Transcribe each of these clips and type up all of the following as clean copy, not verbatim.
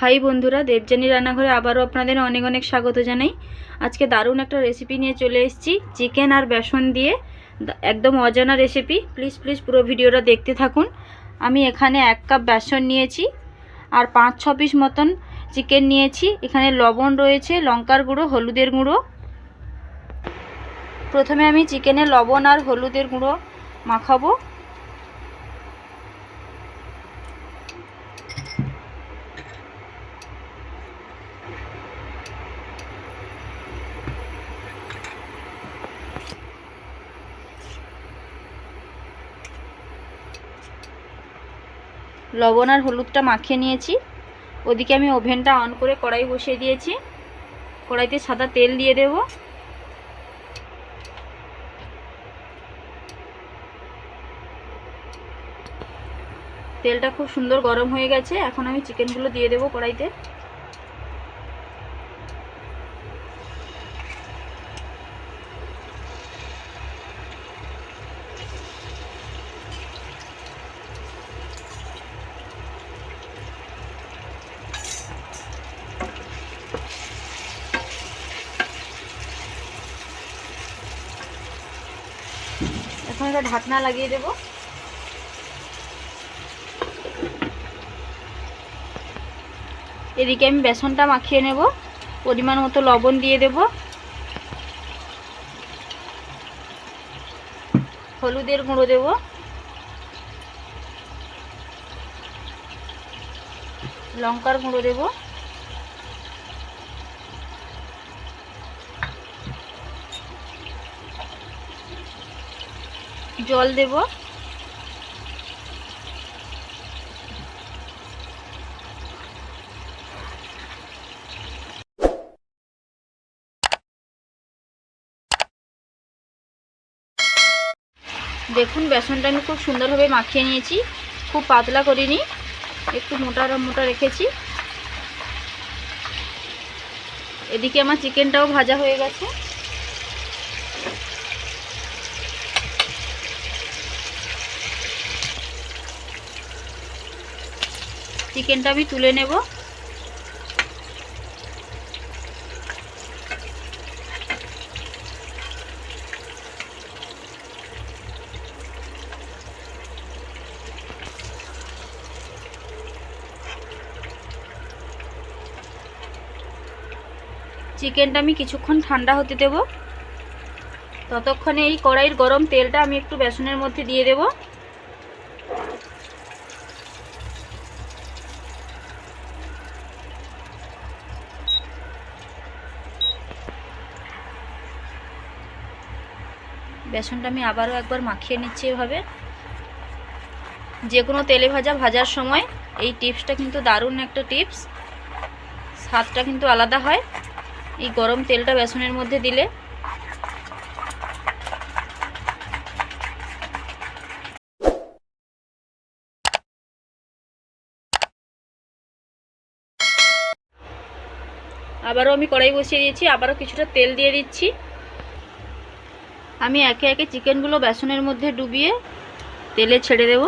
High বন্ধুরা, দেবযানী রান্নাঘরে আবারও আপনাদের অনেক অনেক স্বাগত জানাই। আজকে দারুণ একটা রেসিপি নিয়ে চলে এসেছি, চিকেন আর বেসন দিয়ে। একদম অজানা রেসিপি। প্লিজ পুরো ভিডিওটা দেখতে থাকুন। আমি এখানে 1 কাপ বেসন নিয়েছি আর 5-6 পিস মতন চিকেন নিয়েছি। এখানে লবণ রয়েছে, লঙ্কার গুঁড়ো, হলুদের গুঁড়ো। প্রথমে আমি চিকেনে লবণ আর হলুদের গুঁড়ো মাখাবো। লবণ আর হলুদটা মাখিয়ে নিয়েছি। ওদিকে আমি ওভেনটা অন করে কড়াই বসিয়ে দিয়েছি। কড়াইতে সাদা তেল দিয়ে দেব। তেলটা খুব সুন্দর গরম হয়ে গেছে। এখন আমি চিকেনগুলো দিয়ে দেব কড়াইতে। এখন একটা ঢাকনা লাগিয়ে দেব। এদিকে আমি বেসনটা মাখিয়ে নেব। পরিমাণ মতো লবণ দিয়ে দেব, হলুদের গুঁড়ো দেব, লঙ্কার গুঁড়ো দেব, জল দেব। দেখুন, বেসনটা আমি খুব সুন্দরভাবে মাখিয়ে নিয়েছি। খুব পাতলা করিনি, একটু মোটা মোটা রেখেছি। এদিকে আমার চিকেনটাও ভাজা হয়ে গেছে। চিকেনটা আমি তুলে নেব। চিকেনটা আমি কিছুক্ষণ ঠান্ডা হতে দেব। ততক্ষণে এই কড়াইয়ের গরম তেলটা আমি একটু বেসনের মধ্যে দিয়ে দেব। বেসনটা আমি আবারও একবার মাখিয়ে নিচ্ছি এভাবে। যে কোনো তেলে ভাজার সময় এই টিপসটা কিন্তু দারুণ একটা টিপস। স্বাদটা কিন্তু আলাদা হয় এই গরম তেলটা বেসনের মধ্যে দিলে। আবারও আমি কড়াই বসিয়ে দিয়েছি, আবারও কিছুটা তেল দিয়ে দিচ্ছি। আমি একে একে চিকেনগুলো বেসনের মধ্যে ডুবিয়ে তেলে ছেড়ে দেব।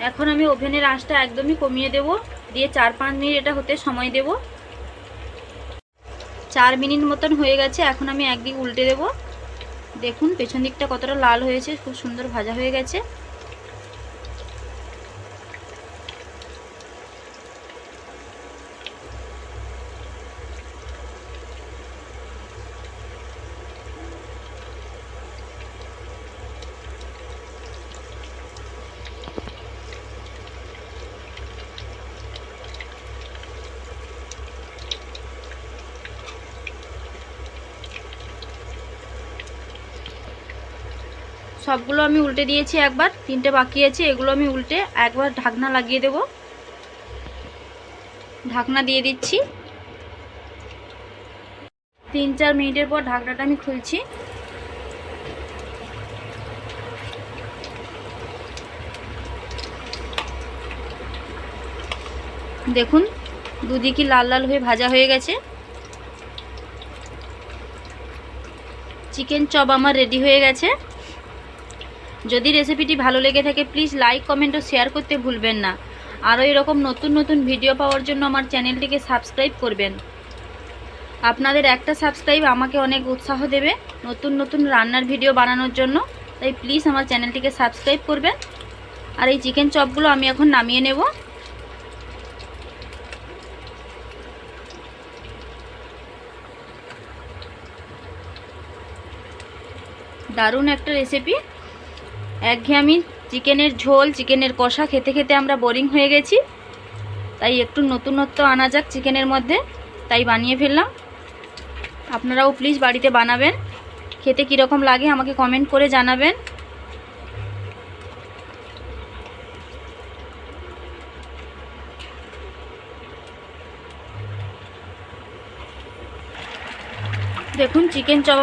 এখন আমি ওভেনের আঁচটা একদমই কমিয়ে দেব, দিয়ে 4-5 মিনিট এটা হতে সময় দেব। 4 মিনিট মতন হয়ে গেছে। এখন আমি একদিক উল্টে দেব। দেখুন পেছন দিকটা কতটা লাল হয়েছে, খুব সুন্দর ভাজা হয়ে গেছে। সবগুলো আমি উল্টে দিয়েছি একবার, 3টে বাকি আছে, এগুলো আমি উল্টে একবার ঢাকনা লাগিয়ে দেব। ঢাকনা দিয়ে দিচ্ছি। 3-4 মিনিটের পর ঢাকনাটা আমি খুলছি। দেখুন দুদিকে লাল লাল হয়ে ভাজা হয়ে গেছে। চিকেন চপ আমার রেডি হয়ে গেছে। যদি রেসিপিটি ভালো লেগে থাকে প্লিজ লাইক, কমেন্ট ও শেয়ার করতে ভুলবেন না। আরও এরকম নতুন নতুন ভিডিও পাওয়ার জন্য আমার চ্যানেলটিকে সাবস্ক্রাইব করবেন। আপনাদের একটা সাবস্ক্রাইব আমাকে অনেক উৎসাহ দেবে নতুন নতুন রান্নার ভিডিও বানানোর জন্য। তাই প্লিজ আমার চ্যানেলটিকে সাবস্ক্রাইব করবেন। আর এই চিকেন চপগুলো আমি এখন নামিয়ে নেব। দারুণ একটা রেসিপি। একঘেয়েমি চিকেনের ঝোল, চিকেনের কষা খেতে খেতে আমরা বোরিং হয়ে গেছি, তাই একটু নতুনত্ব আনা যাক চিকেনের মধ্যে, তাই বানিয়ে ফেললাম। আপনারাও প্লিজ বাড়িতে বানাবেন। খেতে কীরকম লাগে আমাকে কমেন্ট করে জানাবেন। দেখুন চিকেন চপ